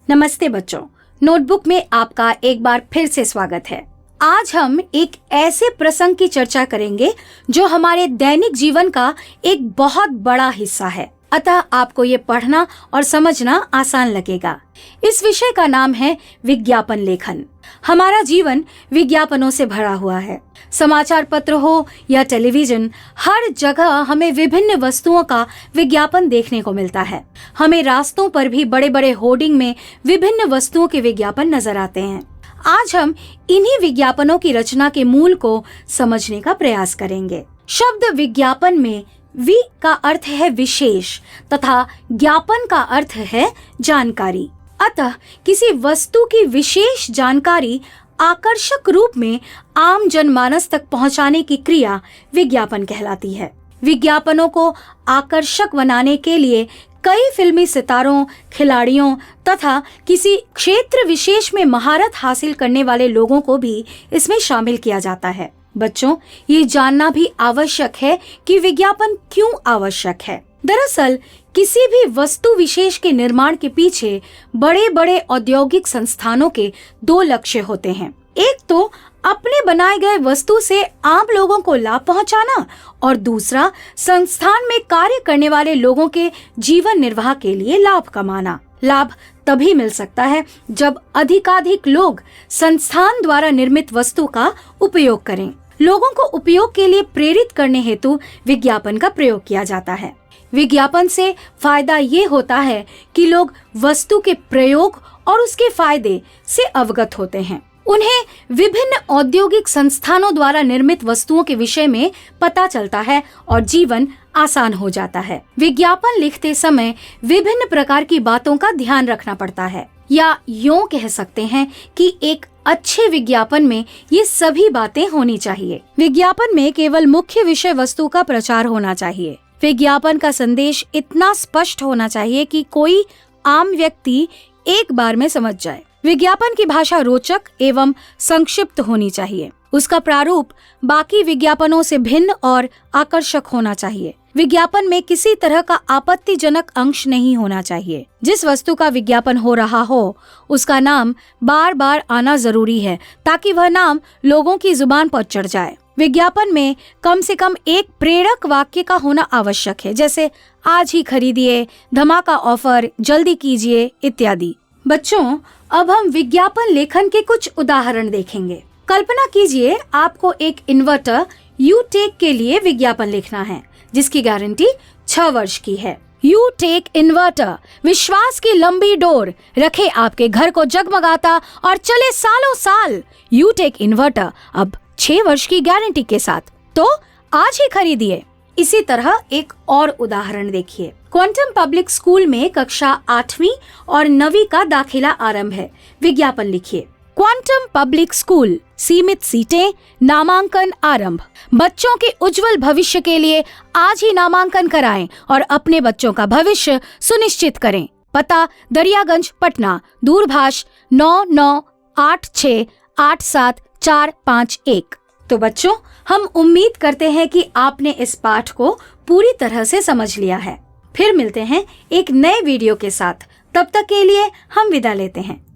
नमस्ते बच्चों, नोटबुक में आपका एक बार फिर से स्वागत है। आज हम एक ऐसे प्रसंग की चर्चा करेंगे जो हमारे दैनिक जीवन का एक बहुत बड़ा हिस्सा है, अतः आपको ये पढ़ना और समझना आसान लगेगा। इस विषय का नाम है विज्ञापन लेखन। हमारा जीवन विज्ञापनों से भरा हुआ है। समाचार पत्र हो या टेलीविजन, हर जगह हमें विभिन्न वस्तुओं का विज्ञापन देखने को मिलता है। हमें रास्तों पर भी बड़े बड़े होर्डिंग में विभिन्न वस्तुओं के विज्ञापन नजर आते हैं। आज हम इन्हीं विज्ञापनों की रचना के मूल को समझने का प्रयास करेंगे। शब्द विज्ञापन में वि का अर्थ है विशेष तथा ज्ञापन का अर्थ है जानकारी। अतः किसी वस्तु की विशेष जानकारी आकर्षक रूप में आम जनमानस तक पहुंचाने की क्रिया विज्ञापन कहलाती है। विज्ञापनों को आकर्षक बनाने के लिए कई फिल्मी सितारों, खिलाड़ियों तथा किसी क्षेत्र विशेष में महारत हासिल करने वाले लोगों को भी इसमें शामिल किया जाता है। बच्चों, ये जानना भी आवश्यक है कि विज्ञापन क्यों आवश्यक है। दरअसल किसी भी वस्तु विशेष के निर्माण के पीछे बड़े बड़े औद्योगिक संस्थानों के दो लक्ष्य होते हैं। एक तो अपने बनाए गए वस्तु से आम लोगों को लाभ पहुंचाना और दूसरा संस्थान में कार्य करने वाले लोगों के जीवन निर्वाह के लिए लाभ कमाना। लाभ तभी मिल सकता है जब अधिकाधिक लोग संस्थान द्वारा निर्मित वस्तु का उपयोग करें। लोगों को उपयोग के लिए प्रेरित करने हेतु विज्ञापन का प्रयोग किया जाता है। विज्ञापन से फायदा ये होता है कि लोग वस्तु के प्रयोग और उसके फायदे से अवगत होते हैं। उन्हें विभिन्न औद्योगिक संस्थानों द्वारा निर्मित वस्तुओं के विषय में पता चलता है और जीवन आसान हो जाता है। विज्ञापन लिखते समय विभिन्न प्रकार की बातों का ध्यान रखना पड़ता है, या यूं कह सकते हैं कि एक अच्छे विज्ञापन में ये सभी बातें होनी चाहिए। विज्ञापन में केवल मुख्य विषय वस्तु का प्रचार होना चाहिए। विज्ञापन का संदेश इतना स्पष्ट होना चाहिए कि कोई आम व्यक्ति एक बार में समझ जाए। विज्ञापन की भाषा रोचक एवं संक्षिप्त होनी चाहिए। उसका प्रारूप बाकी विज्ञापनों से भिन्न और आकर्षक होना चाहिए। विज्ञापन में किसी तरह का आपत्तिजनक अंश नहीं होना चाहिए। जिस वस्तु का विज्ञापन हो रहा हो उसका नाम बार बार आना जरूरी है ताकि वह नाम लोगों की जुबान पर चढ़ जाए। विज्ञापन में कम से कम एक प्रेरक वाक्य का होना आवश्यक है, जैसे आज ही खरीदिए, धमाका ऑफर, जल्दी कीजिए इत्यादि। बच्चों, अब हम विज्ञापन लेखन के कुछ उदाहरण देखेंगे। कल्पना कीजिए आपको एक इन्वर्टर यूटेक के लिए विज्ञापन लिखना है जिसकी गारंटी 6 वर्ष की है। यूटेक इन्वर्टर, विश्वास की लंबी डोर, रखे आपके घर को जगमगाता और चले सालों साल। यूटेक इन्वर्टर अब 6 वर्ष की गारंटी के साथ, तो आज ही खरीदिए। इसी तरह एक और उदाहरण देखिए। क्वांटम पब्लिक स्कूल में कक्षा 8वीं और 9वीं का दाखिला आरंभ है। विज्ञापन लिखिए। क्वांटम पब्लिक स्कूल, सीमित सीटें, नामांकन आरंभ। बच्चों के उज्जवल भविष्य के लिए आज ही नामांकन कराएं और अपने बच्चों का भविष्य सुनिश्चित करें। पता दरियागंज, पटना। दूरभाष 9986874451। तो बच्चों, हम उम्मीद करते हैं कि आपने इस पाठ को पूरी तरह से समझ लिया है। फिर मिलते हैं एक नए वीडियो के साथ। तब तक के लिए हम विदा लेते हैं।